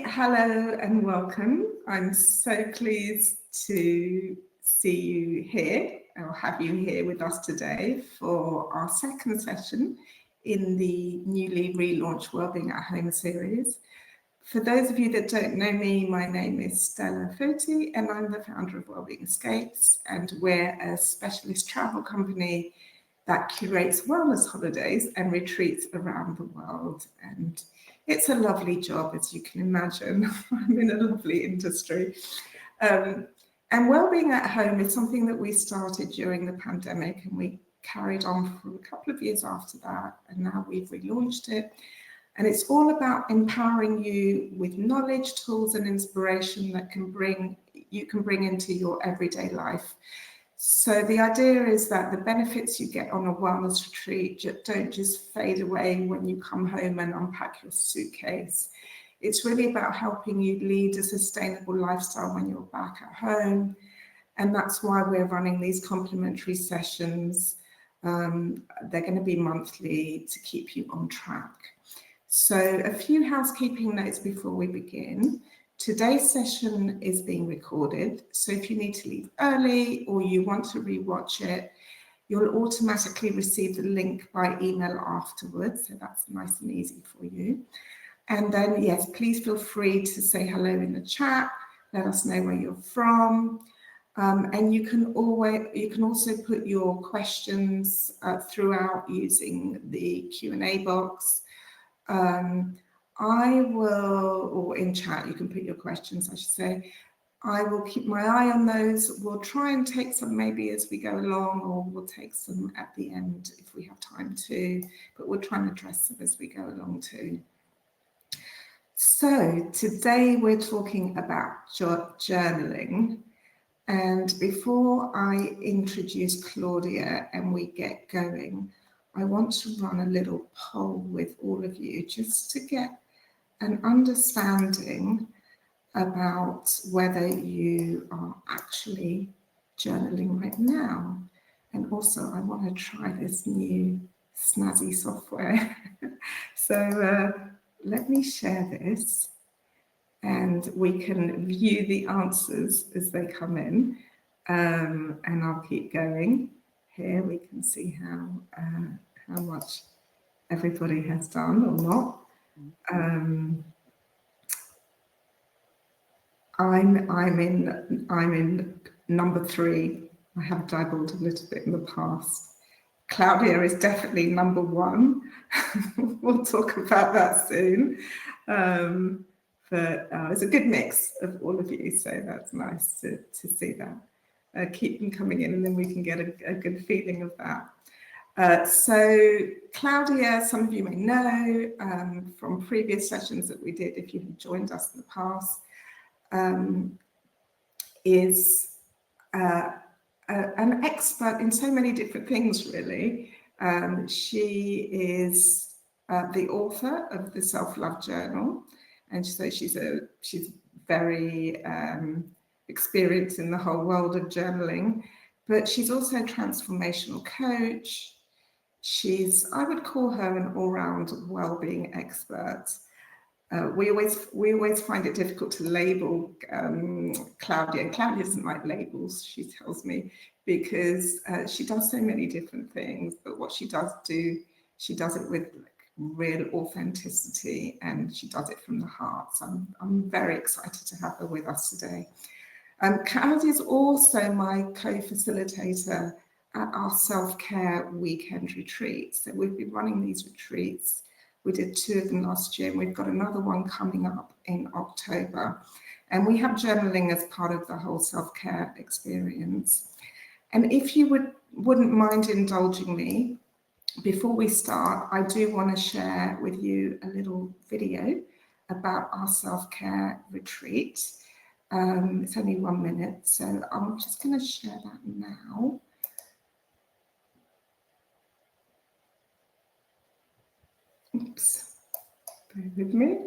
Hello and welcome. I'm so pleased to see you here, or have you here with us today for our second session in the newly relaunched Wellbeing at Home series. For those of you that don't know me, my name is Stella Foti and I'm the founder of Wellbeing Escapes, and we're a specialist travel company that curates wellness holidays and retreats around the world. And it's a lovely job, as you can imagine. I'm in a lovely industry. And Wellbeing at Home is something that we started during the pandemic, and we carried on for a couple of years after that, and now we've relaunched it. And it's all about empowering you with knowledge, tools, and inspiration that you can bring into your everyday life. So the idea is that the benefits you get on a wellness retreat don't just fade away when you come home and unpack your suitcase. It's really about helping you lead a sustainable lifestyle when you're back at home. And that's why we're running these complimentary sessions. They're going to be monthly to keep you on track. So a few housekeeping notes before we begin. Today's session is being recorded, so if you need to leave early or you want to rewatch it, you'll automatically receive the link by email afterwards, so that's nice and easy for you. And then, yes, please feel free to say hello in the chat, let us know where you're from, and you can also put your questions throughout using the Q&A box. I will, or in chat, you can put your questions, I should say. I will keep my eye on those. We'll try and take some maybe as we go along, or we'll take some at the end if we have time to, but we'll try and address them as we go along too. So today we're talking about journaling. And before I introduce Claudia and we get going, I want to run a little poll with all of you just to get an understanding about whether you are actually journaling right now. And also I want to try this new snazzy software. So let me share this and we can view the answers as they come in. And I'll keep going. Here we can see how much everybody has done or not. I'm in number 3. I have dabbled a little bit in the past. Claudia is definitely number 1. We'll talk about that soon. But it's a good mix of all of you, so that's nice to see that. Keep them coming in, and then we can get a good feeling of that. So Claudia, some of you may know from previous sessions that we did, if you have joined us in the past, is an expert in so many different things, really. She is the author of the Self-Love Journal, and so she's very experienced in the whole world of journaling, but she's also a transformational coach. I would call her an all-round well-being expert. We always find it difficult to label Claudia. Claudia doesn't like labels, she tells me, because she does so many different things, but what she does it with real authenticity, and she does it from the heart. So I'm very excited to have her with us today. Claudia is also my co-facilitator at our self-care weekend retreats. So we've been running these retreats. We did 2 of them last year, and we've got another one coming up in October. And we have journaling as part of the whole self-care experience. And if you wouldn't mind indulging me, before we start, I do want to share with you a little video about our self-care retreat. It's only 1 minute, so I'm just going to share that now. Oops, bear with me.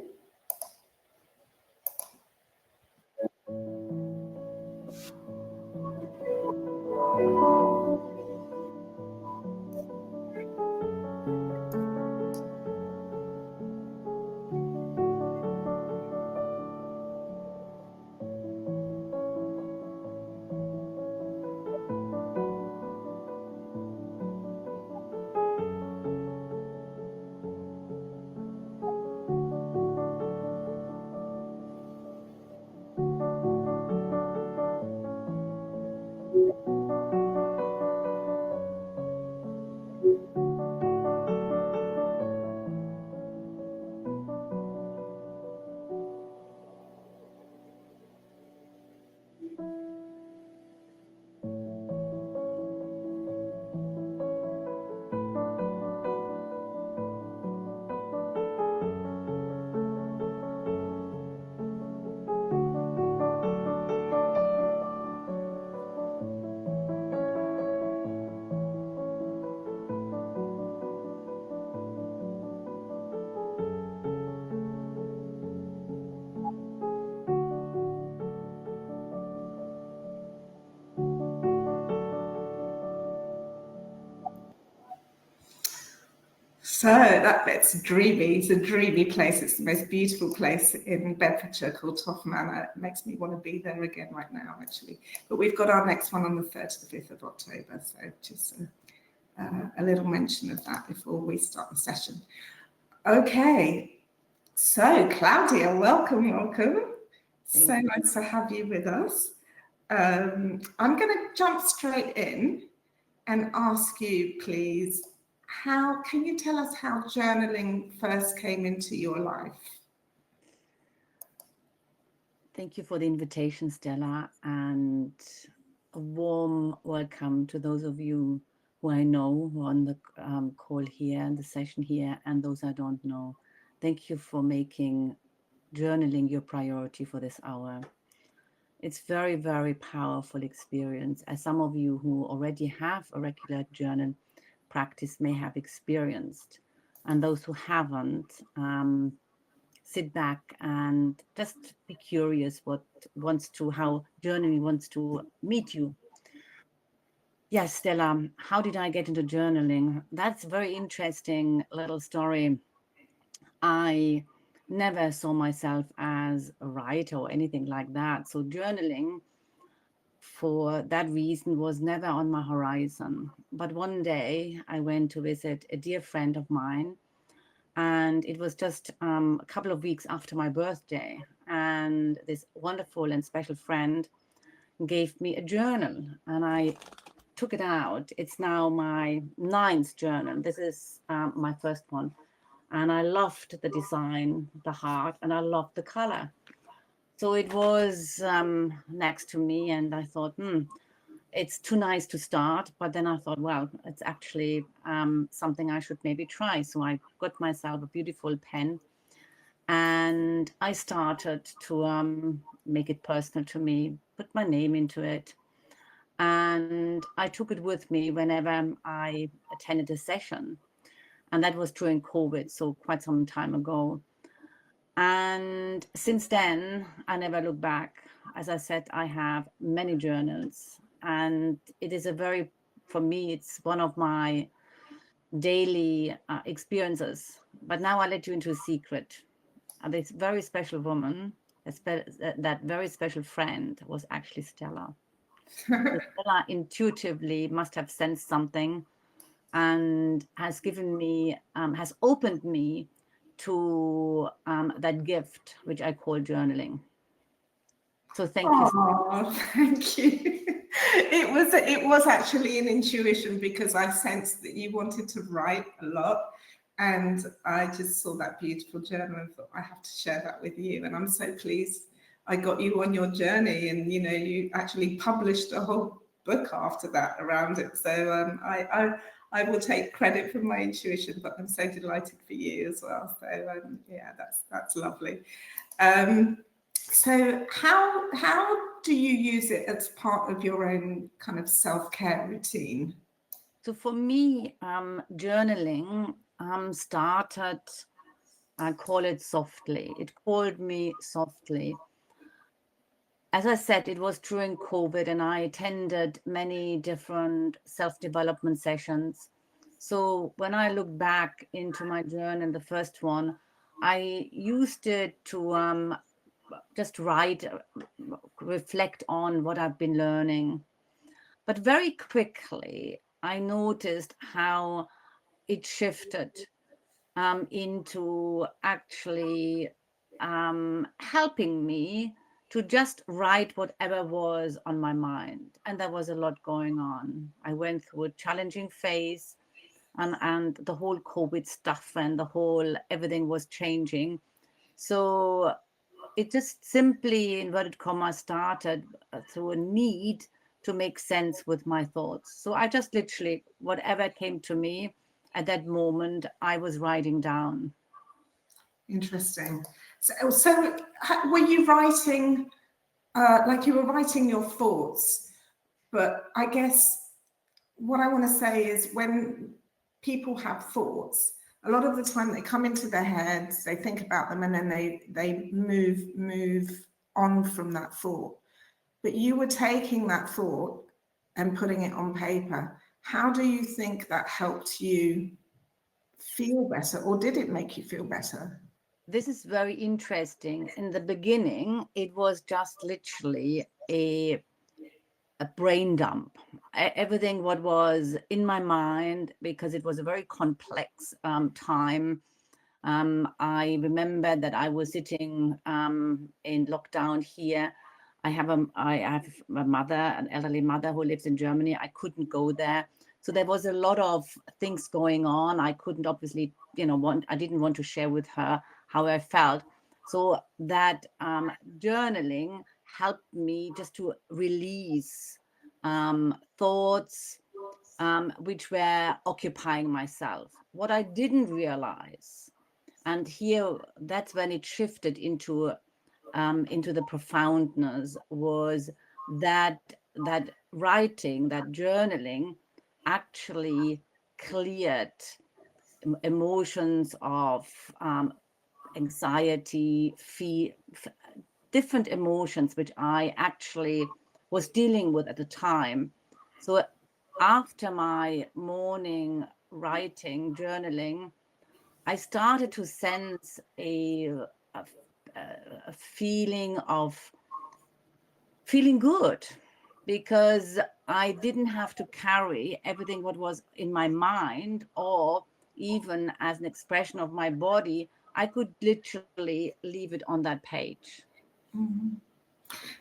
So that bit's dreamy. It's a dreamy place. It's the most beautiful place in Bedfordshire called Toff Manor. It makes me want to be there again right now, actually. But we've got our next one on the 3rd to the 5th of October. So just a little mention of that before we start the session. Okay. So Claudia, welcome. So nice to have you with us. I'm going to jump straight in and ask you, please, can you tell us how journaling first came into your life? Thank you for the invitation, Stella, and a warm welcome to those of you who I know who are on the call here and the session here, and those I don't know. Thank you for making journaling your priority for this hour. It's very, very powerful experience, as some of you who already have a regular journal practice may have experienced. And those who haven't, sit back and just be curious how journaling wants to meet you. Yes, Stella, how did I get into journaling? That's a very interesting little story. I never saw myself as a writer or anything like that. So journaling, for that reason, was never on my horizon. But one day I went to visit a dear friend of mine, and it was just a couple of weeks after my birthday. And this wonderful and special friend gave me a journal, and I took it out. It's now my 9th journal. This is my first one. And I loved the design, the heart, and I loved the color. So it was next to me, and I thought, it's too nice to start. But then I thought, well, it's actually something I should maybe try. So I got myself a beautiful pen, and I started to make it personal to me, put my name into it. And I took it with me whenever I attended a session. And that was during COVID, so quite some time ago. And since then, I never look back. As I said, I have many journals, and it is for me, it's one of my daily experiences. But now I let you into a secret. This very special woman, that very special friend, was actually Stella. Stella intuitively must have sensed something, and has opened me to that gift, which I call journaling. So thank you. Thank you. It was actually an intuition, because I sensed that you wanted to write a lot, and I just saw that beautiful journal and thought, I have to share that with you. And I'm so pleased I got you on your journey, and you actually published a whole book after that around it. So I will take credit for my intuition, but I'm so delighted for you as well. So yeah, that's lovely. So how do you use it as part of your own kind of self-care routine? So for me, journaling started, I call it softly. It called me softly. As I said, it was during COVID, and I attended many different self-development sessions. So when I look back into my journal, the first one, I used it to just write, reflect on what I've been learning. But very quickly, I noticed how it shifted into actually helping me to just write whatever was on my mind. And there was a lot going on. I went through a challenging phase, and the whole COVID stuff and the whole everything was changing. So it just simply, inverted commas, started through a need to make sense with my thoughts. So I just literally, whatever came to me at that moment, I was writing down. Interesting. So were you writing, like you were writing your thoughts? But I guess what I want to say is, when people have thoughts, a lot of the time they come into their heads, they think about them, and then they move on from that thought. But you were taking that thought and putting it on paper. How do you think that helped you feel better, or did it make you feel better? This is very interesting. In the beginning, it was just literally a brain dump. Everything what was in my mind, because it was a very complex time. I remember that I was sitting in lockdown here. I have a mother, an elderly mother who lives in Germany. I couldn't go there. So there was a lot of things going on. I couldn't obviously, I didn't want to share with her how I felt. So that journaling helped me just to release thoughts which were occupying myself. What I didn't realize, and here that's when it shifted into the profoundness, was that writing, that journaling actually cleared emotions of anxiety, fear, different emotions which I actually was dealing with at the time. So after my morning writing, journaling, I started to sense a feeling of feeling good, because I didn't have to carry everything what was in my mind, or even as an expression of my body. I could literally leave it on that page. Mm-hmm.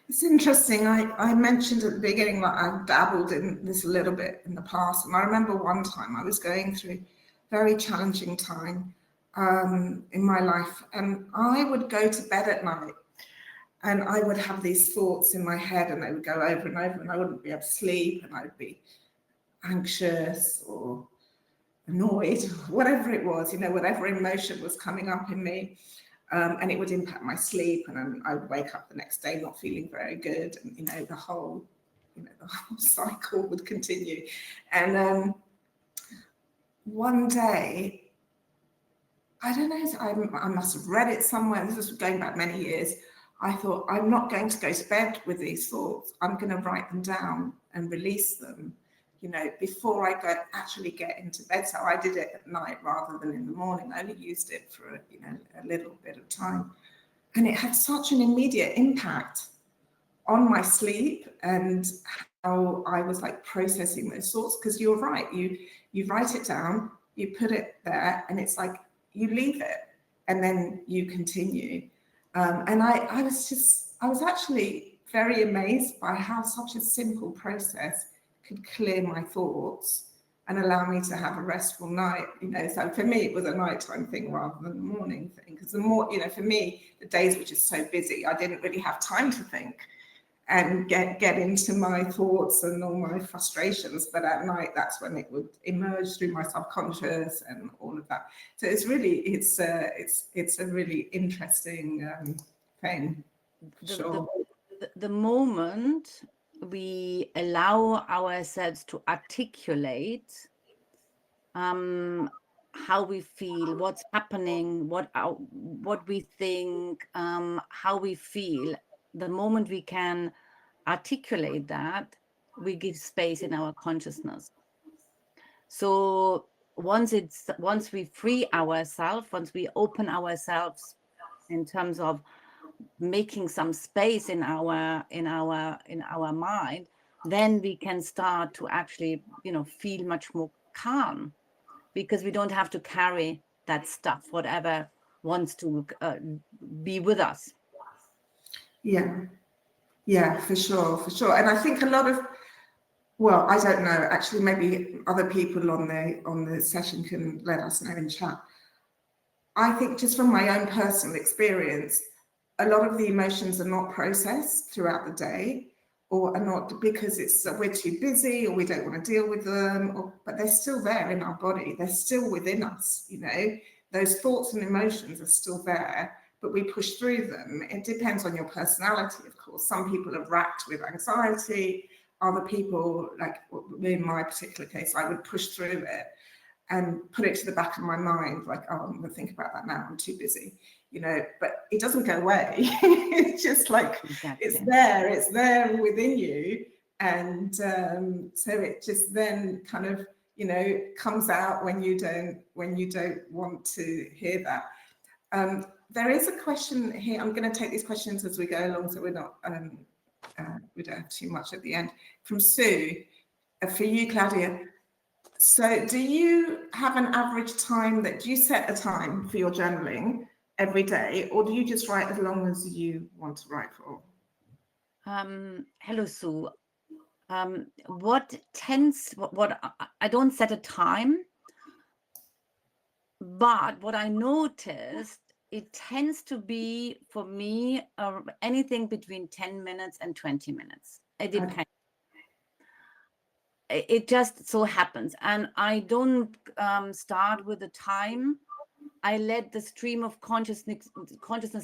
It's interesting. I mentioned at the beginning that I've dabbled in this a little bit in the past. And I remember one time I was going through a very challenging time in my life. And I would go to bed at night and I would have these thoughts in my head and they would go over and over and I wouldn't be able to sleep and I'd be anxious or annoyed, whatever it was, whatever emotion was coming up in me. And it would impact my sleep, and I would wake up the next day not feeling very good, and the whole cycle would continue. And one day, I don't know, I must have read it somewhere. This was going back many years. I thought, I'm not going to go to bed with these thoughts. I'm going to write them down and release them, before I actually get into bed. So I did it at night rather than in the morning. I only used it for a little bit of time. And it had such an immediate impact on my sleep and how I was like processing those thoughts. Because you're right, you write it down, you put it there, and it's like you leave it and then you continue. And I was actually very amazed by how such a simple process could clear my thoughts and allow me to have a restful night. So for me, it was a nighttime thing rather than a morning thing. Because the more, for me, the days were just so busy, I didn't really have time to think and get into my thoughts and all my frustrations. But at night, that's when it would emerge through my subconscious and all of that. So it's a really interesting thing. The moment we allow ourselves to articulate how we feel, what's happening, what we think, how we feel, the moment we can articulate that, we give space in our consciousness. So once we free ourselves, once we open ourselves in terms of making some space in our mind, then we can start to actually feel much more calm, because we don't have to carry that stuff, whatever wants to be with us. Yeah, for sure. And I think a lot of, well, I don't know, actually maybe other people on the session can let us know in chat. I think just from my own personal experience, a lot of the emotions are not processed throughout the day, or are not because we're too busy or we don't want to deal with them, but they're still there in our body. They're still within us, those thoughts and emotions are still there, but we push through them. It depends on your personality, of course. Some people are racked with anxiety. Other people, like in my particular case, I would push through it and put it to the back of my mind, like, oh, I'm going to think about that now, I'm too busy, but it doesn't go away. It's just like, exactly. It's there within you. And so it just then kind of comes out when you don't want to hear that. There is a question here. I'm going to take these questions as we go along, so we don't have too much at the end. From Sue, for you, Claudia. So, do you have an average time do you set a time for your journaling every day, or do you just write as long as you want to write for? Hello, Sue. What I don't set a time, but what I noticed, it tends to be for me anything between 10 minutes and 20 minutes. It depends. Okay. It just so happens, and I don't start with a time. I let the stream of consciousness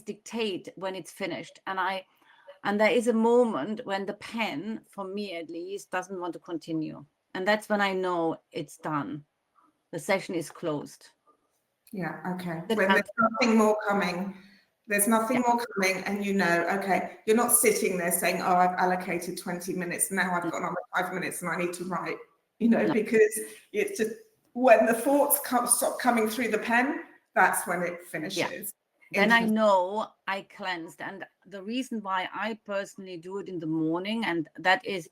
dictate when it's finished, and there is a moment when the pen, for me at least, doesn't want to continue. And that's when I know it's done. The session is closed. Yeah, okay. When there's nothing more coming, more coming, and okay, you're not sitting there saying, oh, I've allocated 20 minutes, now I've got another 5 minutes and I need to write, because it's just when the thoughts stop coming through the pen, that's when it finishes. Yeah. Then I know I cleansed. And the reason why I personally do it in the morning, and that is,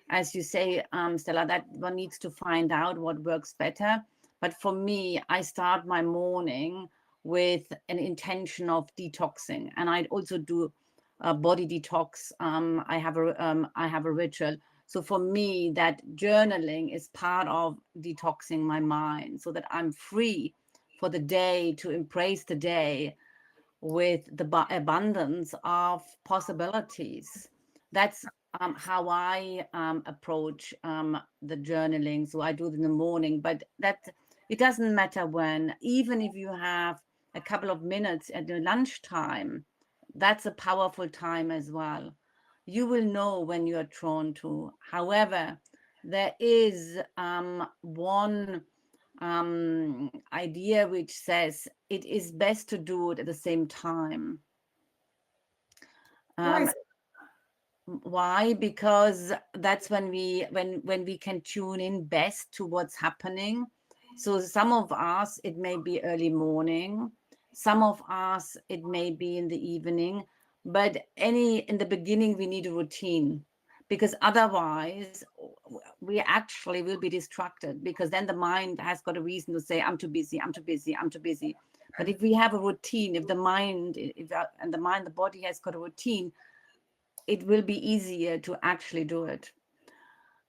as you say, Stella, that one needs to find out what works better. But for me, I start my morning with an intention of detoxing. And I also do a body detox. I have a ritual. So for me, that journaling is part of detoxing my mind so that I'm free for the day, to embrace the day with the abundance of possibilities. That's how I approach the journaling. So I do it in the morning, but it doesn't matter when. Even if you have a couple of minutes at your lunchtime, that's a powerful time as well. You will know when you are drawn to. However, there is one idea which says it is best to do it at the same time. Why? Because that's when we can tune in best to what's happening. So some of us, it may be early morning, some of us, it may be in the evening, but in the beginning, we need a routine, because otherwise we actually will be distracted, because then the mind has got a reason to say, I'm too busy, I'm too busy, I'm too busy. But if we have a routine, the body has got a routine, it will be easier to actually do it.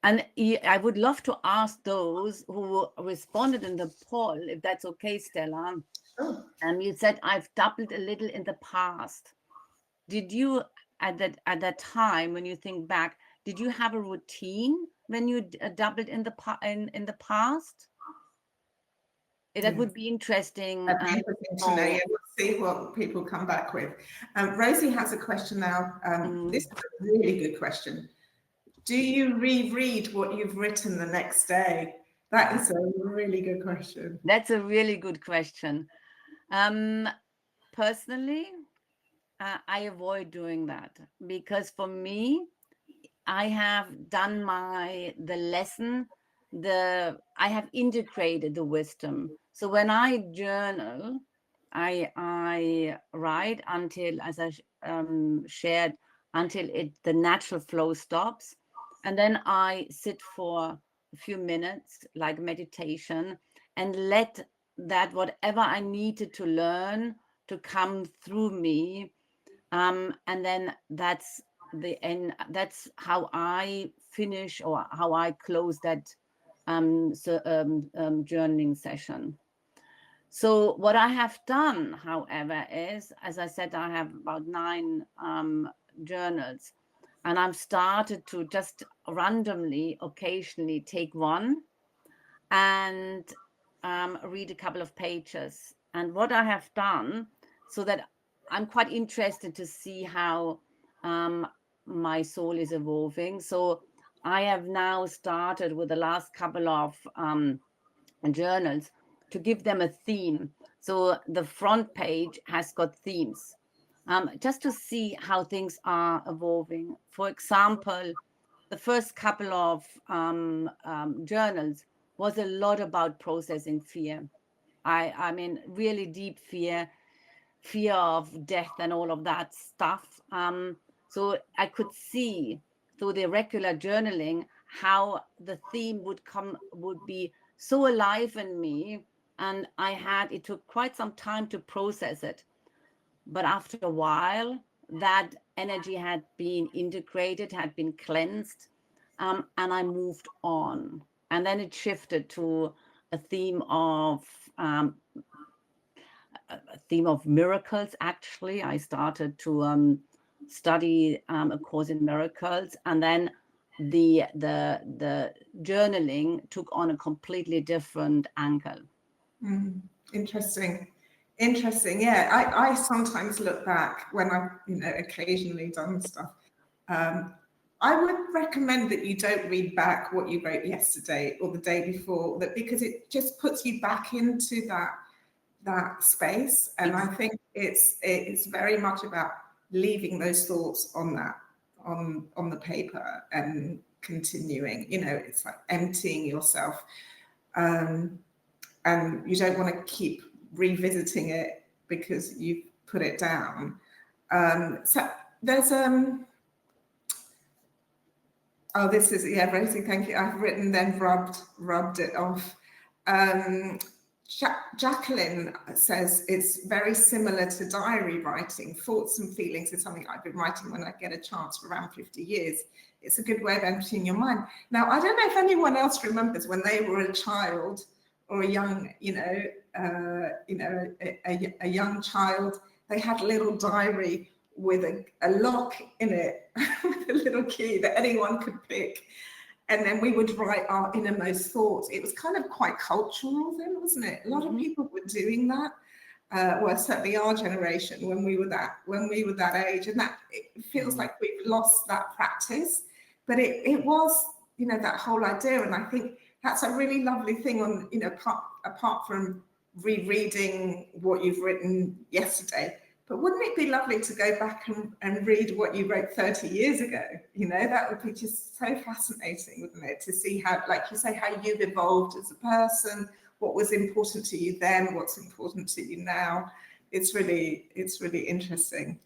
And I would love to ask those who responded in the poll, if that's okay, Stella. Oh. You said, I've dabbled a little in the past. Did you, at that time, when you think back, did you have a routine when you dabbled in the past? That would be interesting. That'd be interesting to know. Yeah, we'll see what people come back with. Rosie has a question now. This is a really good question. Do you reread what you've written the next day? That is a really good question. That's a really good question. Personally, I avoid doing that, because for me, I have done the lesson, I have integrated the wisdom. So when I journal, I write until, as I shared, until the natural flow stops. And then I sit for a few minutes, like meditation, and let that whatever I needed to learn to come through me. And then that's the end. That's how I finish, or how I close that journaling session. So what I have done, however, is, as I said, I have about 9 journals, and I've started to just randomly, occasionally take one and read a couple of pages. And what I have done, so that I'm quite interested to see how my soul is evolving. So I have now started with the last couple of journals to give them a theme. So the front page has got themes, just to see how things are evolving. For example, the first couple of journals was a lot about processing fear. I mean, really deep fear of death and all of that stuff. So I could see through the regular journaling how the theme would be so alive in me. And it took quite some time to process it. But after a while, that energy had been integrated, had been cleansed, and I moved on. And then it shifted to a theme of miracles. Actually, I started to study a course in miracles, and then the journaling took on a completely different angle. Interesting. Yeah, I sometimes look back when I've occasionally done stuff. I would recommend that you don't read back what you wrote yesterday or the day before, because it just puts you back into that space. And I think it's very much about leaving those thoughts on the paper and continuing. It's like emptying yourself, and you don't want to keep revisiting it because you've put it down. So there's oh, this is, yeah, Rosie, thank you. I've written then rubbed it off. Jacqueline says it's very similar to diary writing. Thoughts and feelings is something I've been writing when I get a chance for around 50 years. It's a good way of emptying your mind. Now, I don't know if anyone else remembers when they were a child or a young, a young child, they had a little diary with a lock in it, with a little key that anyone could pick. And then we would write our innermost thoughts. It was kind of quite cultural then, wasn't it? A lot of people were doing that. Well, certainly our generation, when we were that age, and that it feels like we've lost that practice. But it was, that whole idea. And I think that's a really lovely thing on, apart from rereading what you've written yesterday. But wouldn't it be lovely to go back and read what you wrote 30 years ago? That would be just so fascinating, wouldn't it? To see how, like you say, how you've evolved as a person, what was important to you then, what's important to you now. It's really interesting.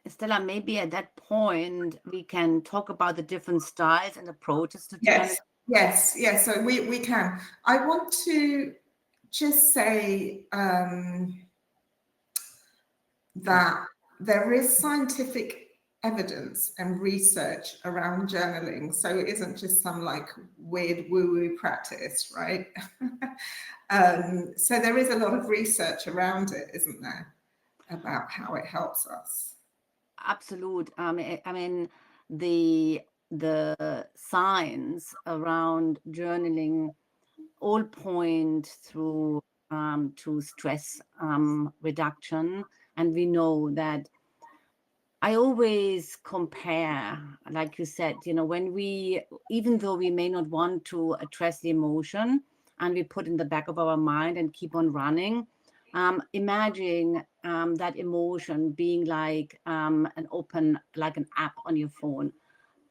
Stella, maybe at that point we can talk about the different styles and approaches to journaling. Yes. So we can. I want to just say that there is scientific evidence and research around journaling. So it isn't just some like weird woo-woo practice, right? So there is a lot of research around it, isn't there, about how it helps us? Absolute. I mean, the science around journaling all point through to stress reduction. And we know that I always compare, like you said, when even though we may not want to address the emotion and we put in the back of our mind and keep on running, imagine that emotion being like an app on your phone.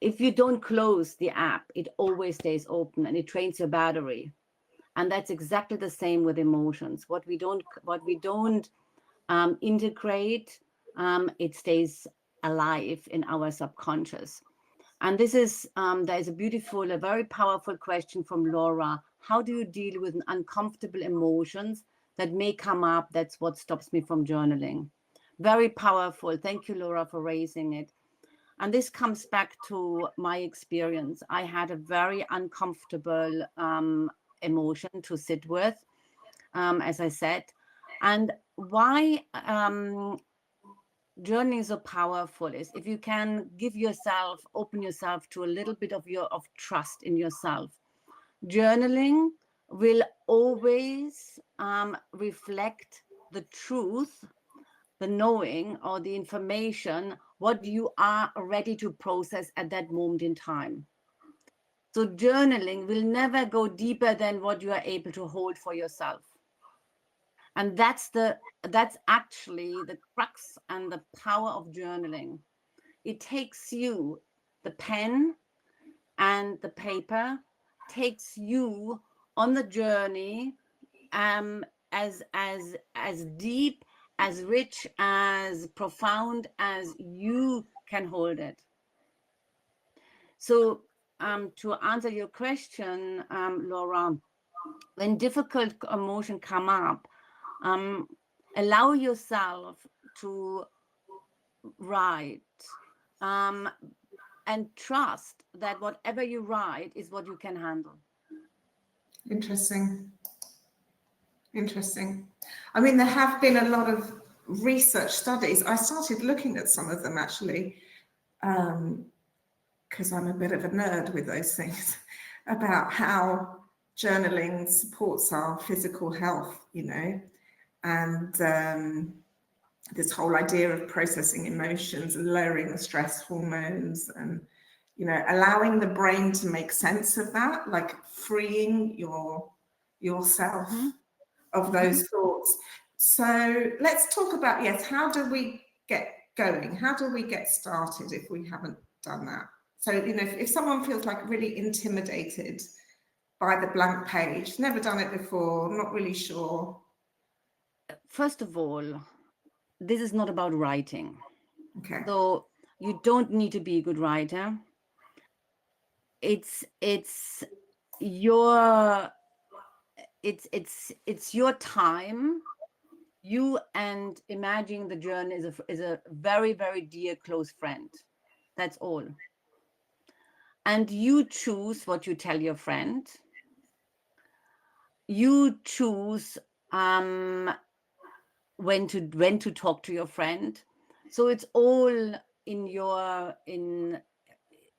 If you don't close the app, it always stays open and it drains your battery. And that's exactly the same with emotions. What we don't integrate, it stays alive in our subconscious. And this is there is a very powerful question from Laura. How do you deal with uncomfortable emotions that may come up? That's what stops me from journaling. Very powerful. Thank you, Laura, for raising it. And this comes back to my experience. I had a very uncomfortable emotion to sit with, as I said. And why journaling is so powerful is if you can open yourself to a little bit of trust in yourself. Journaling will always reflect the truth, the knowing or the information, what you are ready to process at that moment in time. So journaling will never go deeper than what you are able to hold for yourself. And that's actually the crux and the power of journaling. It takes you, the pen and the paper, takes you on the journey as deep, as rich, as profound as you can hold it. So to answer your question, Laura, when difficult emotion come up, allow yourself to write, and trust that whatever you write is what you can handle. Interesting. Interesting. I mean, there have been a lot of research studies. I started looking at some of them actually, because I'm a bit of a nerd with those things, about how journaling supports our physical health, you know, and this whole idea of processing emotions and lowering the stress hormones and, you know, allowing the brain to make sense of that, like freeing yourself of those thoughts. So let's talk about, yes, how do we get going? How do we get started if we haven't done that? So, you know, if someone feels like really intimidated by the blank page, never done it before, not really sure. First of all, this is not about writing. Okay. So you don't need to be a good writer. It's your time. You and imagining the journey is a very, very dear close friend. That's all. And you choose what you tell your friend. You choose when to talk to your friend. So it's all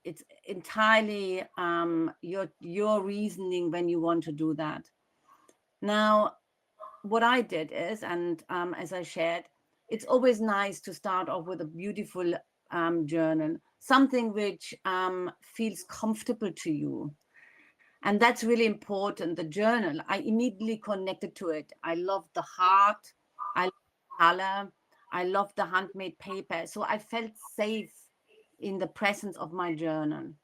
it's entirely your reasoning when you want to do that. Now, what I did is, and as I shared, it's always nice to start off with a beautiful journal, something which feels comfortable to you. And that's really important. The journal, I immediately connected to it. I love the heart, I love the color, I love the handmade paper. So I felt safe in the presence of my journal.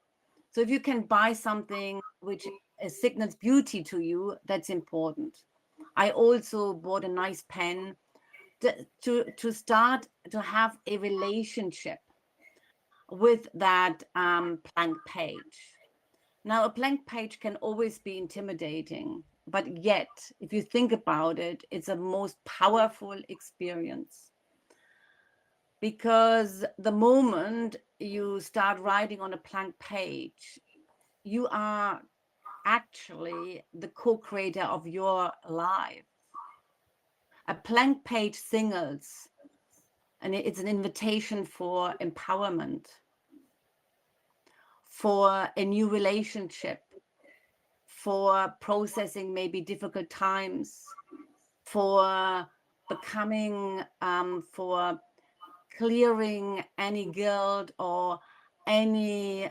So if you can buy something which signals beauty to you, that's important. I also bought a nice pen to start to have a relationship with that blank page. Now, a blank page can always be intimidating, but yet, if you think about it, it's a most powerful experience. Because the moment you start writing on a blank page, you are actually the co-creator of your life. A blank page signals, and it's an invitation for empowerment, for a new relationship, for processing maybe difficult times, for becoming, for clearing any guilt or any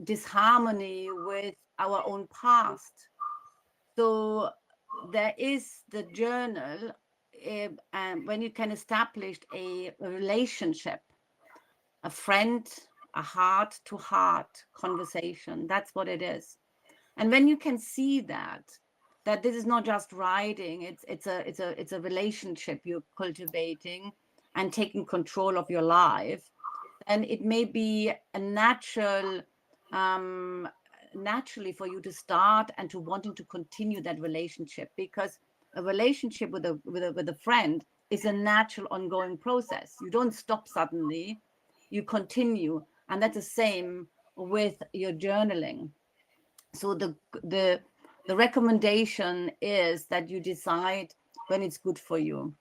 disharmony with our own past. So there is the journal, and when you can establish a relationship, a friend, a heart-to-heart conversation, that's what it is. And when you can see that this is not just writing, it's a relationship you're cultivating and taking control of your life, and it may be a naturally for you to start and to wanting to continue that relationship, because a relationship with a friend is a natural ongoing process. You don't stop suddenly, you continue, and that's the same with your journaling. So the recommendation is that you decide when it's good for you,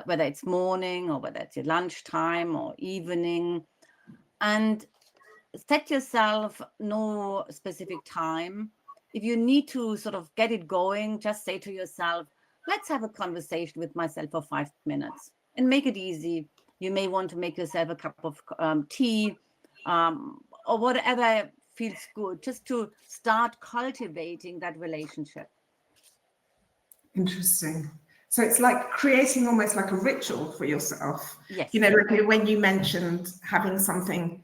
whether it's morning or whether it's your lunchtime or evening, and set yourself no specific time. If you need to sort of get it going, just say to yourself, let's have a conversation with myself for 5 minutes, and make it easy. You may want to make yourself a cup of tea, or whatever feels good, just to start cultivating that relationship. Interesting. So it's like creating almost like a ritual for yourself. Yes. You know, like when you mentioned having something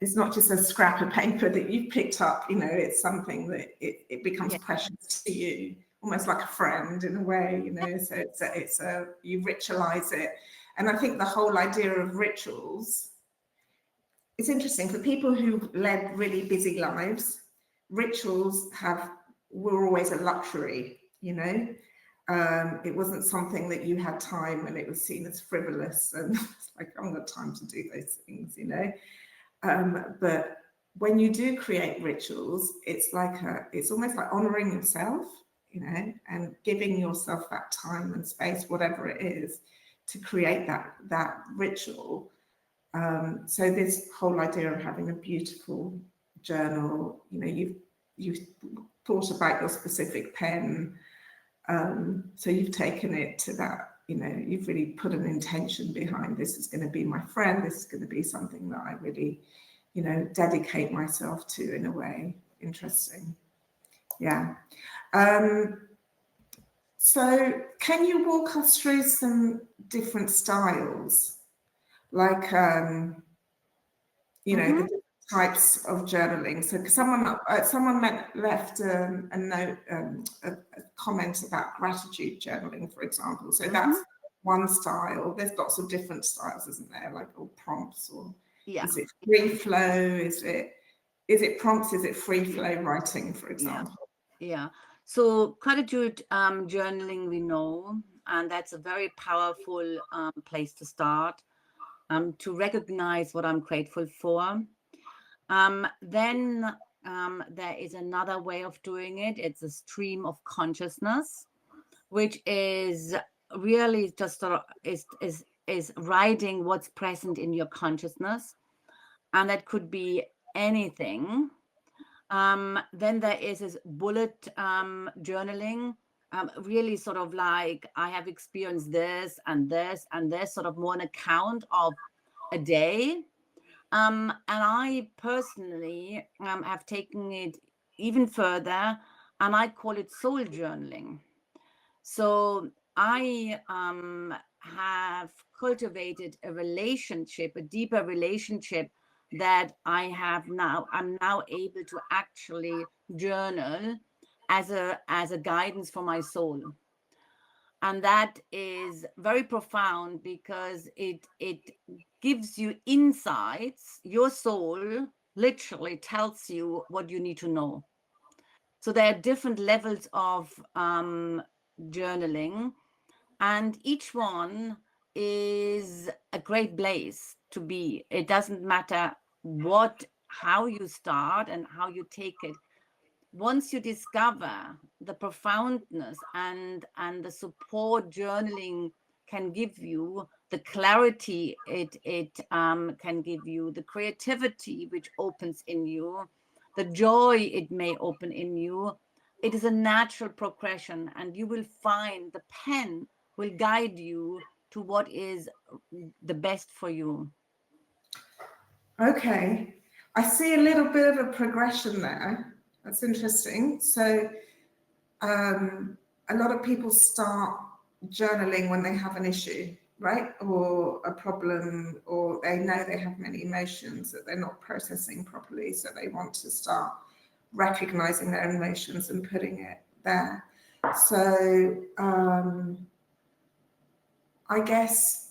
it's not just a scrap of paper that you've picked up, you know, it's something that it becomes precious to you, almost like a friend in a way, you know, so you ritualize it. And I think the whole idea of rituals, it's interesting for people who led really busy lives, rituals were always a luxury, you know. It wasn't something that you had time and it was seen as frivolous and it's like, I haven't got time to do those things, you know. But when you do create rituals, it's almost like honoring yourself, you know, and giving yourself that time and space, whatever it is, to create that ritual. So this whole idea of having a beautiful journal, you know, you've thought about your specific pen, so you've taken it to that, you know, you've really put an intention behind, this is going to be my friend, this is going to be something that I really, you know, dedicate myself to in a way. Interesting. Yeah. So can you walk us through some different styles? Like, you know, the different types of journaling. So someone left a note, a comment about gratitude journaling, for example. So that's one style. There's lots of different styles, isn't there? Like, or prompts, or is it free flow? Is it prompts? Is it free flow writing, for example? Yeah. So gratitude journaling, we know, and that's a very powerful place to start, to recognize what I'm grateful for. Then there is another way of doing it. It's a stream of consciousness, which is really just sort of is writing what's present in your consciousness, and that could be anything. Then there is this bullet journaling, really sort of like, I have experienced this and this and this, sort of more an account of a day. And I personally have taken it even further, and I call it soul journaling. So I have cultivated a relationship, a deeper relationship, that I'm now able to actually journal as a guidance for my soul. And that is very profound because it gives you insights. Your soul literally tells you what you need to know. So there are different levels of journaling, and each one is a great place to be. It doesn't matter how you start and how you take it. Once you discover the profoundness and the support journaling can give you, the clarity it can give you, the creativity which opens in you, the joy it may open in you, it is a natural progression, and you will find the pen will guide you to what is the best for you. Okay, I see a little bit of a progression there. That's interesting. So a lot of people start journaling when they have an issue, right? Or a problem, or they know they have many emotions that they're not processing properly. So they want to start recognizing their emotions and putting it there. So I guess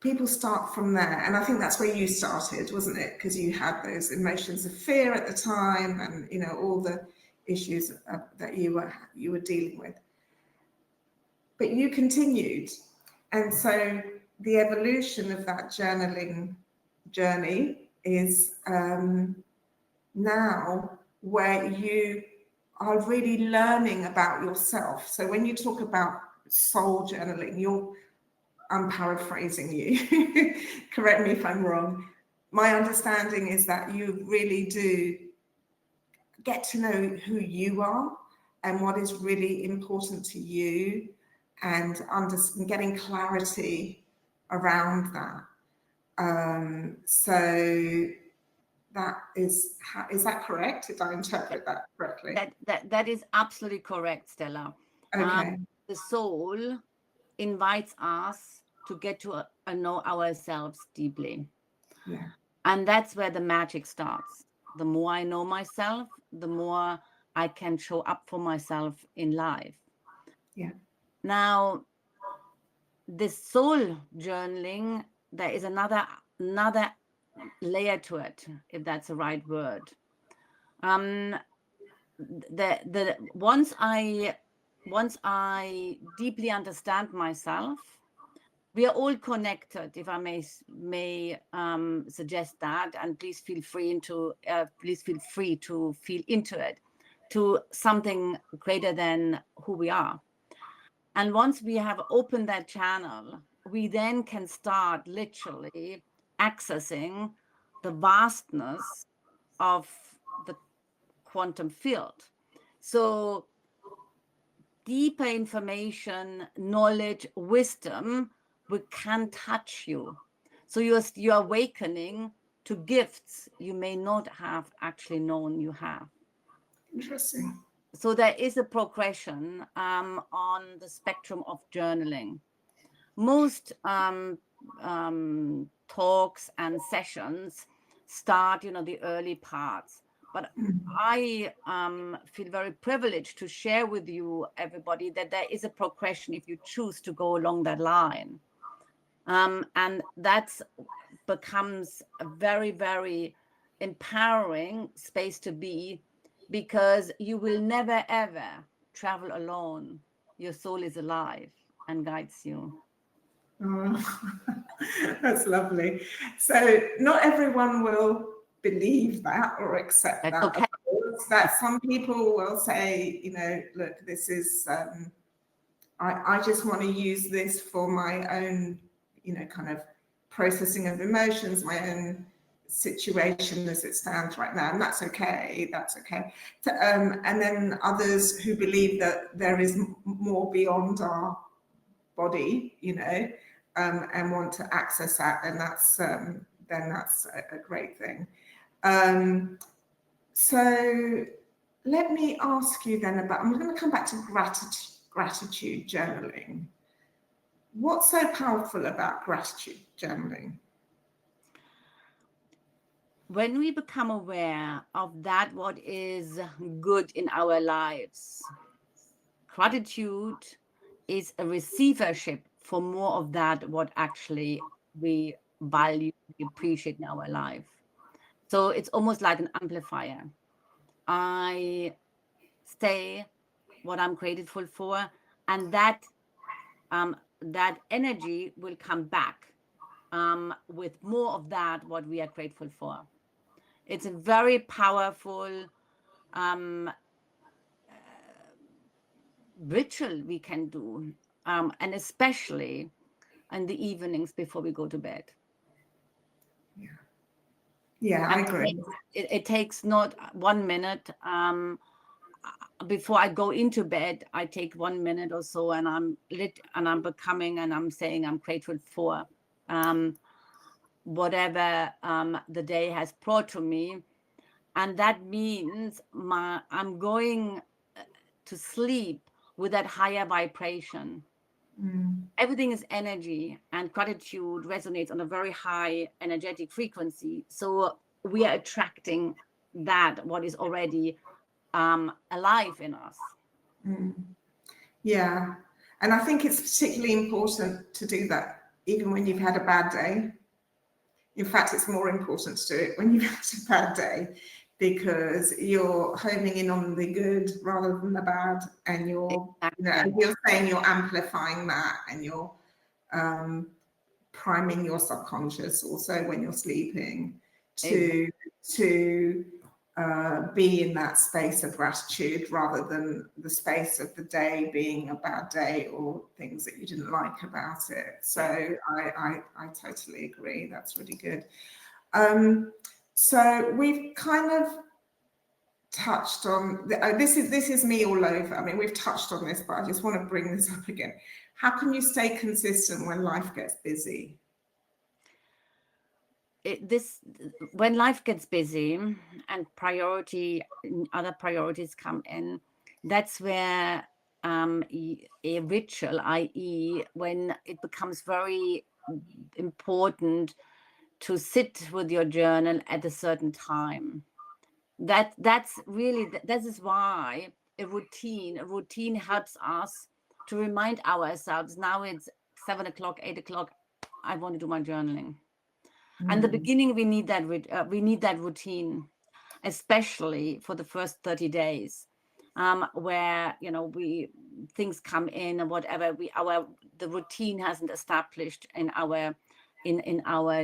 people start from there. And I think that's where you started, wasn't it? Because you had those emotions of fear at the time, and, you know, all the issues that you were dealing with. But you continued. And so the evolution of that journaling journey is now where you are really learning about yourself. So when you talk about soul journaling, I'm paraphrasing you, correct me if I'm wrong. My understanding is that you really do get to know who you are and what is really important to you, and getting clarity around that. So that is that correct? Did I interpret that correctly? That is absolutely correct, Stella. Okay. The soul invites us to get to know ourselves deeply. Yeah. And that's where the magic starts. The more I know myself, the more I can show up for myself in life. Yeah. Now, this soul journaling, there is another layer to it, if that's the right word. The once I deeply understand myself, we are all connected, if I may suggest that, and please feel free to feel into it, to something greater than who we are. And once we have opened that channel, we then can start literally accessing the vastness of the quantum field. So deeper information, knowledge, wisdom, we can touch you. So you're awakening to gifts you may not have actually known you have. Interesting. So there is a progression on the spectrum of journaling. Most talks and sessions start, the early parts. But I feel very privileged to share with you, everybody, that there is a progression if you choose to go along that line. And that becomes a very, very empowering space to be, because you will never, ever travel alone. Your soul is alive and guides you. Oh, that's lovely. So not everyone will believe that or accept That's that. okay. Of course, that some people will say, look, this is, I just want to use this for my own, kind of processing of emotions, my own situation as it stands right now, and that's okay. That's okay. And then others who believe that there is more beyond our body, and want to access that, and that's a great thing. So let me ask you then about, I'm going to come back to gratitude journaling. What's so powerful about gratitude journaling? When we become aware of that what is good in our lives, gratitude is a receivership for more of that what actually we value, we appreciate in our life. So it's almost like an amplifier. I say what I'm grateful for, and that energy will come back with more of that what we are grateful for. It's a very powerful ritual we can do, and especially in the evenings before we go to bed. Yeah, I agree. It takes not 1 minute. Before I go into bed, I take 1 minute or so, and I'm lit, and I'm becoming, and I'm saying I'm grateful for whatever the day has brought to me. And that means I'm going to sleep with that higher vibration. Everything is energy, and gratitude resonates on a very high energetic frequency. So we are attracting that what is already alive in us. Yeah, and I think it's particularly important to do that even when you've had a bad day. In fact, it's more important to do it when you've had a bad day, because you're homing in on the good rather than the bad, and as you're saying, you're amplifying that, and you're priming your subconscious also when you're sleeping to be in that space of gratitude rather than the space of the day being a bad day or things that you didn't like about it. So I totally agree. That's really good. So we've kind of touched on this is me all over. I mean, we've touched on this, but I just want to bring this up again. How can you stay consistent when life gets busy? When life gets busy and other priorities come in, that's where a ritual, i.e., when it becomes very important to sit with your journal at a certain time. That's really, this is why a routine helps us to remind ourselves, now it's 7 o'clock, 8 o'clock, I want to do my journaling. And the beginning, we need that routine, especially for the first 30 days, where, you know, things come in and whatever, the routine hasn't established in our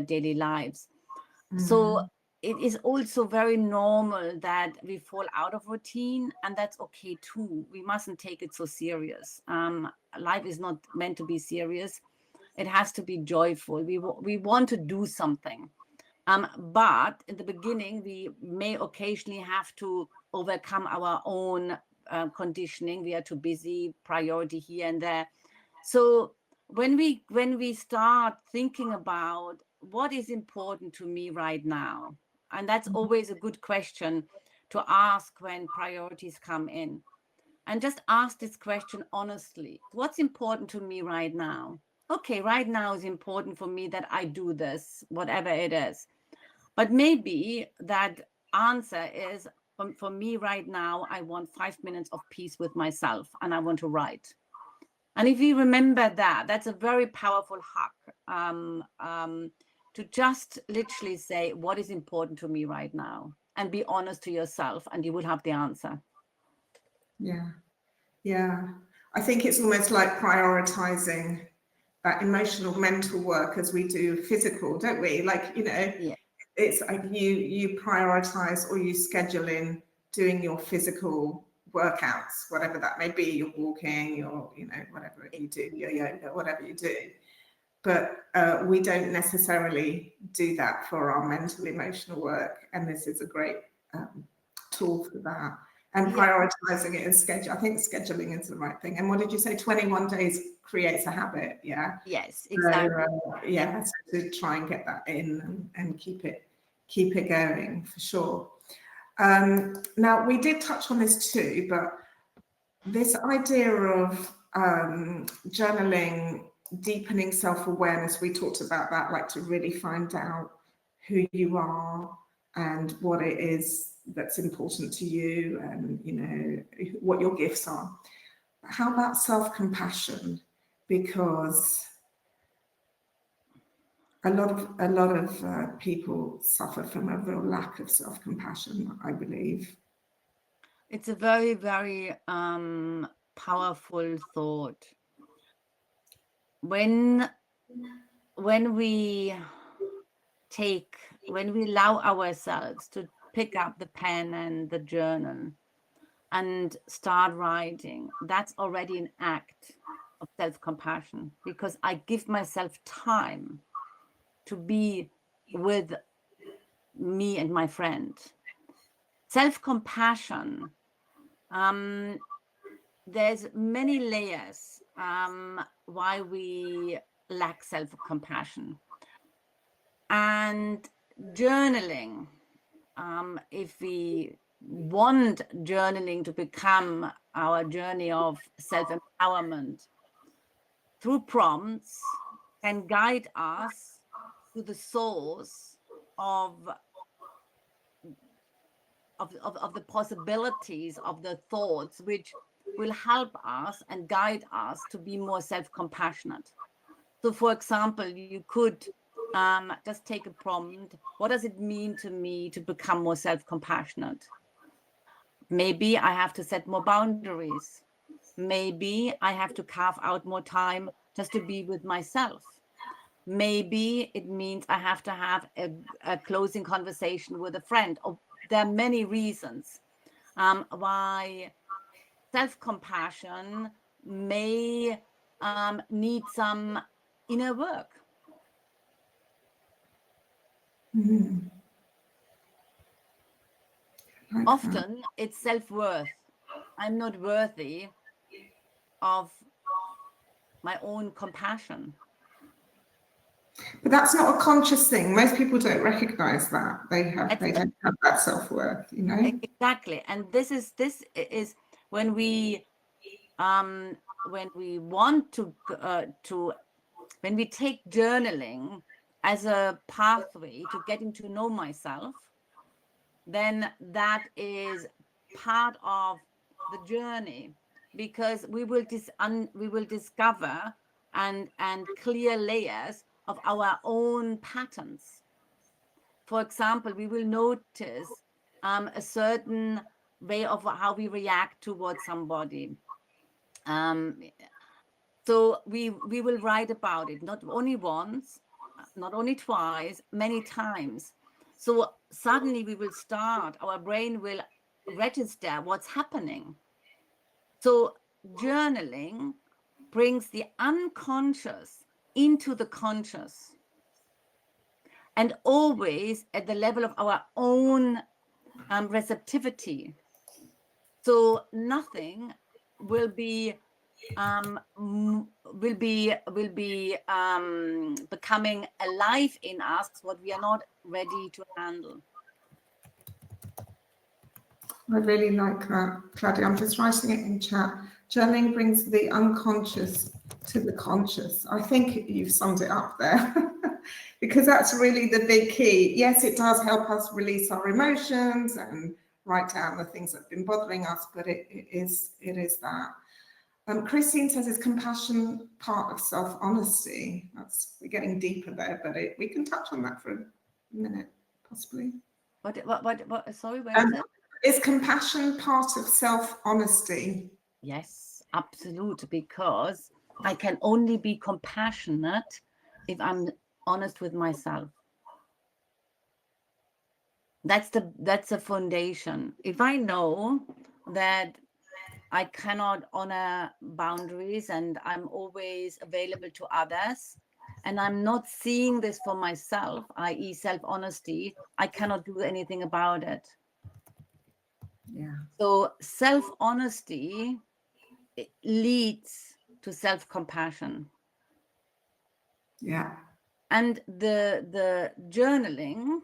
daily lives. So it is also very normal that we fall out of routine, and that's okay too. We mustn't take it so serious. Life is not meant to be serious. It has to be joyful. We want to do something. But in the beginning, we may occasionally have to overcome our own conditioning. We are too busy, priority here and there. So when we start thinking about what is important to me right now, and that's always a good question to ask when priorities come in, and just ask this question honestly. What's important to me right now? Okay, right now is important for me that I do this, whatever it is. But maybe that answer is, for me right now, I want 5 minutes of peace with myself and I want to write. And if you remember that, that's a very powerful hack, to just literally say, what is important to me right now? And be honest to yourself, and you will have the answer. Yeah. I think it's almost like prioritizing that emotional, mental work as we do physical, don't we? Like, you know, it's like you prioritize or you schedule in doing your physical workouts, whatever that may be. You're walking, you're, you know, whatever you do, your yoga, whatever you do. But we don't necessarily do that for our mental, emotional work. And this is a great tool for that. And prioritizing it and schedule. I think scheduling is the right thing. And what did you say? 21 days creates a habit. Yeah. Yes, exactly. So, to try and get that in and keep it going for sure. Now we did touch on this too, but this idea of journaling, deepening self-awareness, we talked about that, like to really find out who you are and what it is that's important to you, and you know what your gifts are. But how about self-compassion? Because a lot of people suffer from a real lack of self-compassion, I believe. It's a very, very powerful thought. When we allow ourselves to pick up the pen and the journal and start writing, that's already an act of self-compassion, because I give myself time to be with me and my friend. Self-compassion, there's many layers why we lack self-compassion. And journaling, if we want journaling to become our journey of self-empowerment, through prompts, can guide us to the source of the possibilities of the thoughts, which will help us and guide us to be more self-compassionate. So, for example, you could just take a prompt. What does it mean to me to become more self-compassionate? Maybe I have to set more boundaries. Maybe I have to carve out more time just to be with myself. Maybe it means I have to have a closing conversation with a friend. Or there are many reasons why self-compassion may need some inner work. Often it's self-worth. I'm not worthy of my own compassion. But that's not a conscious thing. Most people don't recognize that. They don't have that self-worth, you know? Exactly. And this is when we want to when we take journaling as a pathway to getting to know myself, then that is part of the journey, because we will discover and clear layers of our own patterns. For example, we will notice a certain way of how we react towards somebody. So we will write about it, not only once, not only twice, many times. So suddenly we will start, our brain will register what's happening. So journaling brings the unconscious into the conscious, and always at the level of our own receptivity. So nothing will be becoming alive in us what we are not ready to handle. I really like that, Claudia. I'm just writing it in chat. Journaling brings the unconscious to the conscious. I think you've summed it up there. Because that's really the big key. Yes, it does help us release our emotions and write down the things that have been bothering us, but it is that. Christine says, is compassion part of self-honesty? We're getting deeper there, but we can touch on that for a minute, possibly. What sorry, where is it? Is compassion part of self-honesty? Yes, absolute, because I can only be compassionate if I'm honest with myself. That's the foundation. If I know that I cannot honor boundaries and I'm always available to others, and I'm not seeing this for myself, i.e. self-honesty, I cannot do anything about it. Yeah. So self-honesty leads to self-compassion. Yeah. And the journaling,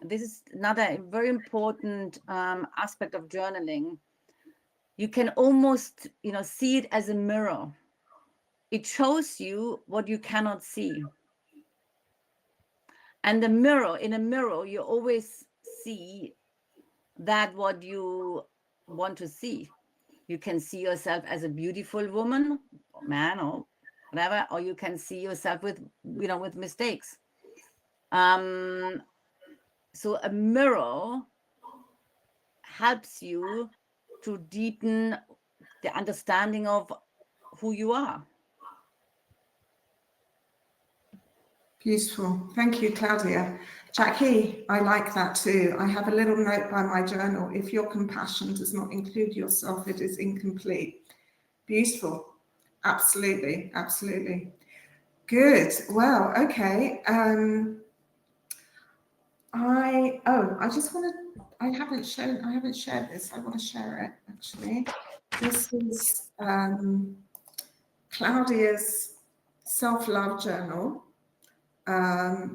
this is another very important aspect of journaling. You can almost, see it as a mirror. It shows you what you cannot see. And in a mirror, you always see that what you want to see. You can see yourself as a beautiful woman, or man, or whatever, or you can see yourself with mistakes. So a mirror helps you to deepen the understanding of who you are. Beautiful. Thank you, Claudia. Jackie, I like that too. I have a little note by my journal. If your compassion does not include yourself, it is incomplete. Beautiful. Absolutely. Absolutely. Good. Well, okay. I haven't shared this. I want to share it actually. This is Claudia's self-love journal.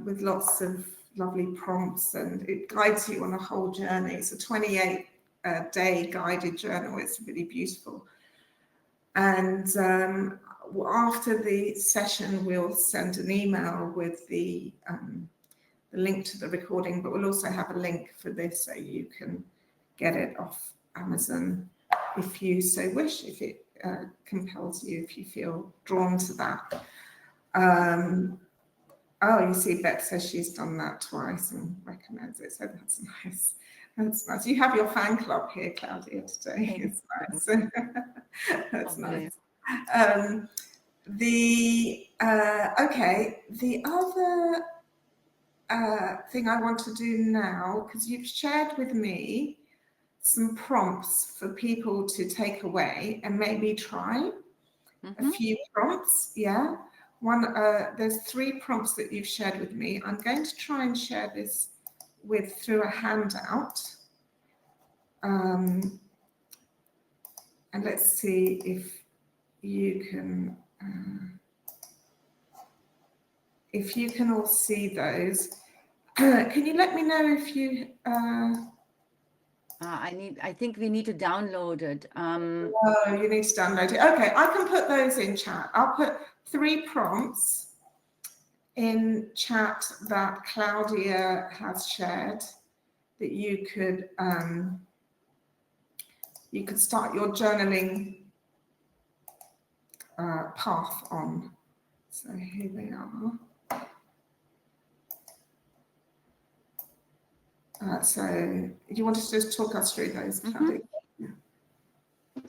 With lots of lovely prompts, and it guides you on a whole journey. It's a 28-day guided journal. It's really beautiful. And after the session, we'll send an email with the link to the recording, but we'll also have a link for this so you can get it off Amazon if you so wish, if it compels you, if you feel drawn to that. Oh, you see, Beck says she's done that twice and recommends it, so that's nice. That's nice. You have your fan club here, Claudia, today. It's nice. That's nice. The other thing I want to do now, because you've shared with me some prompts for people to take away and maybe try a few prompts, yeah? There's 3 prompts that you've shared with me. I'm going to try and share this through a handout. And let's see if you can all see those. Can you let me know if you I think we need to download it. Oh, you need to download it. Okay, I can put those in chat. I'll put 3 prompts in chat that Claudia has shared that you could start your journaling path on. So here they are. So you want to just talk us through those, Claudia? Yeah.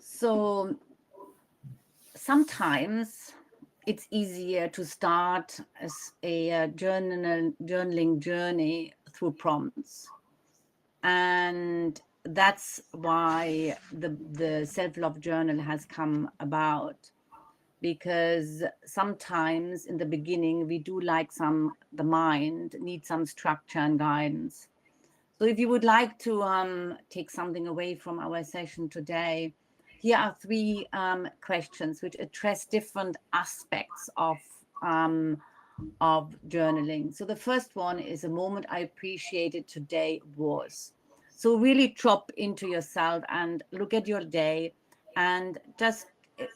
So sometimes it's easier to start as a journaling journey through prompts. And that's why the self-love journal has come about, because sometimes in the beginning we do like the mind needs some structure and guidance. So if you would like to take something away from our session today, here are 3 questions which address different aspects of journaling. So the first one is: a moment I appreciated today was. So really drop into yourself and look at your day and just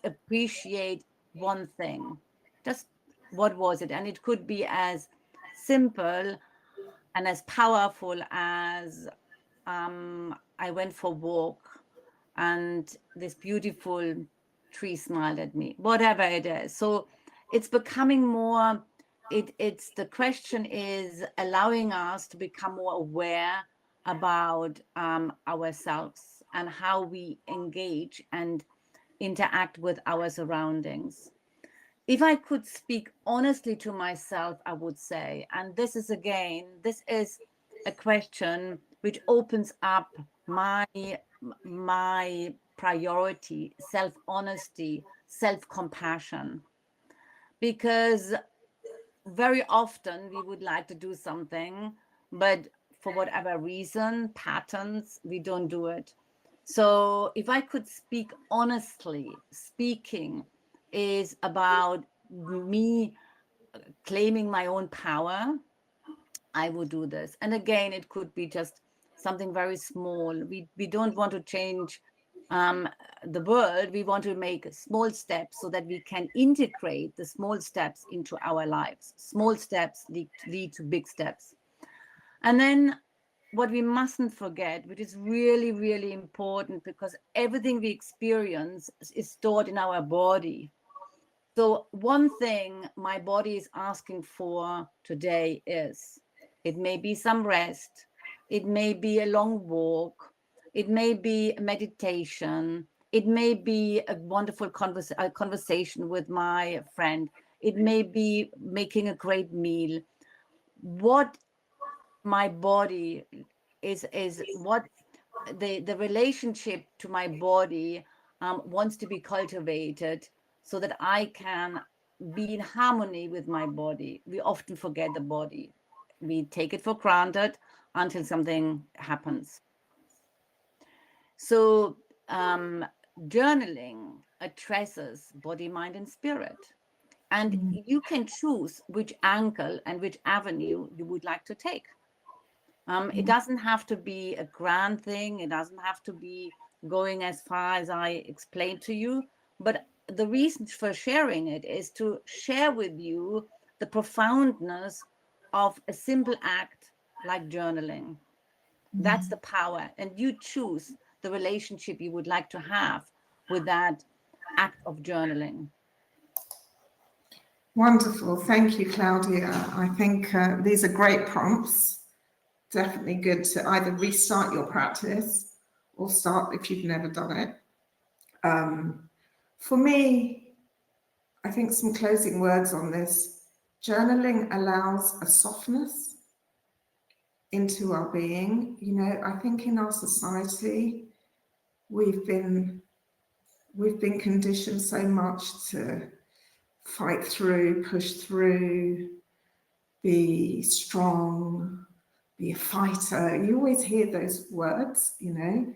appreciate one thing. Just what was it? And it could be as simple and as powerful as I went for a walk and this beautiful tree smiled at me, whatever it is. So it's becoming more, it's the question is allowing us to become more aware about ourselves and how we engage and interact with our surroundings. If I could speak honestly to myself, I would say, and this is a question which opens up my priority, self-honesty, self-compassion, because very often we would like to do something, but for whatever reason, patterns, we don't do it. So if I could speak honestly, speaking is about me claiming my own power, I would do this. And again, it could be just something very small. We don't want to change the world. We want to make small steps so that we can integrate the small steps into our lives. Small steps lead to big steps. And then what we mustn't forget, which is really, really important, because everything we experience is stored in our body. So one thing my body is asking for today is, it may be some rest, it may be a long walk, it may be meditation, it may be a wonderful conversation with my friend, it may be making a great meal. What my body is what the relationship to my body wants to be cultivated so that I can be in harmony with my body. We often forget the body. We take it for granted until something happens. So journaling addresses body, mind, and spirit. And you can choose which angle and which avenue you would like to take. It doesn't have to be a grand thing. It doesn't have to be going as far as I explained to you. But the reason for sharing it is to share with you the profoundness of a simple act like journaling. That's the power. And you choose the relationship you would like to have with that act of journaling. Wonderful. Thank you, Claudia. I think these are great prompts. Definitely good to either restart your practice or start if you've never done it. For me, I think some closing words on this. Journaling allows a softness into our being. You know, I think in our society, we've been conditioned so much to fight through, push through, be strong, be a fighter. You always hear those words, you know.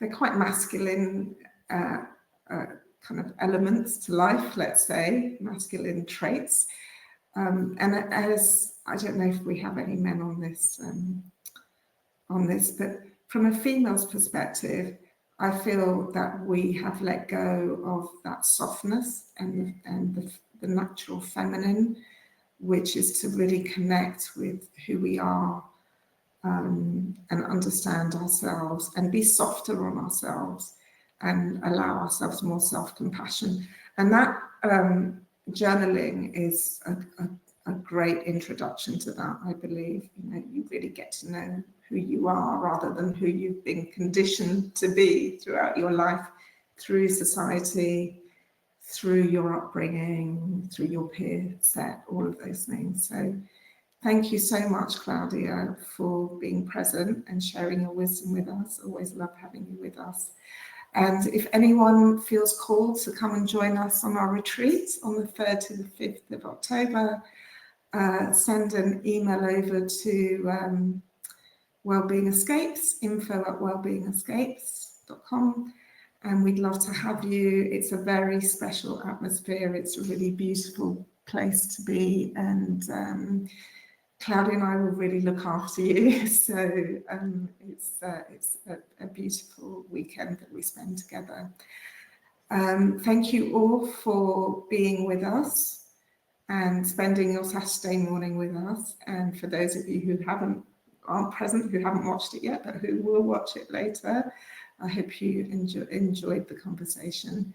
They're quite masculine kind of elements to life, let's say, masculine traits. And as I don't know if we have any men on this, but from a female's perspective, I feel that we have let go of that softness and the natural feminine which is to really connect with who we are, and understand ourselves and be softer on ourselves and allow ourselves more self-compassion. And that journaling is a great introduction to that, I believe. You know, you really get to know who you are rather than who you've been conditioned to be throughout your life, through society, through your upbringing, through your peer set, all of those things. So thank you so much, Claudia, for being present and sharing your wisdom with us. Always love having you with us. And if anyone feels called to come and join us on our retreat on the 3rd to the 5th of October, send an email over to Wellbeing Escapes, info@wellbeingescapes.com. And we'd love to have you. It's a very special atmosphere. It's a really beautiful place to be. And Claudia and I will really look after you. So it's a beautiful weekend that we spend together. Thank you all for being with us and spending your Saturday morning with us. And for those of you who aren't present, who haven't watched it yet, but who will watch it later, I hope you enjoyed the conversation.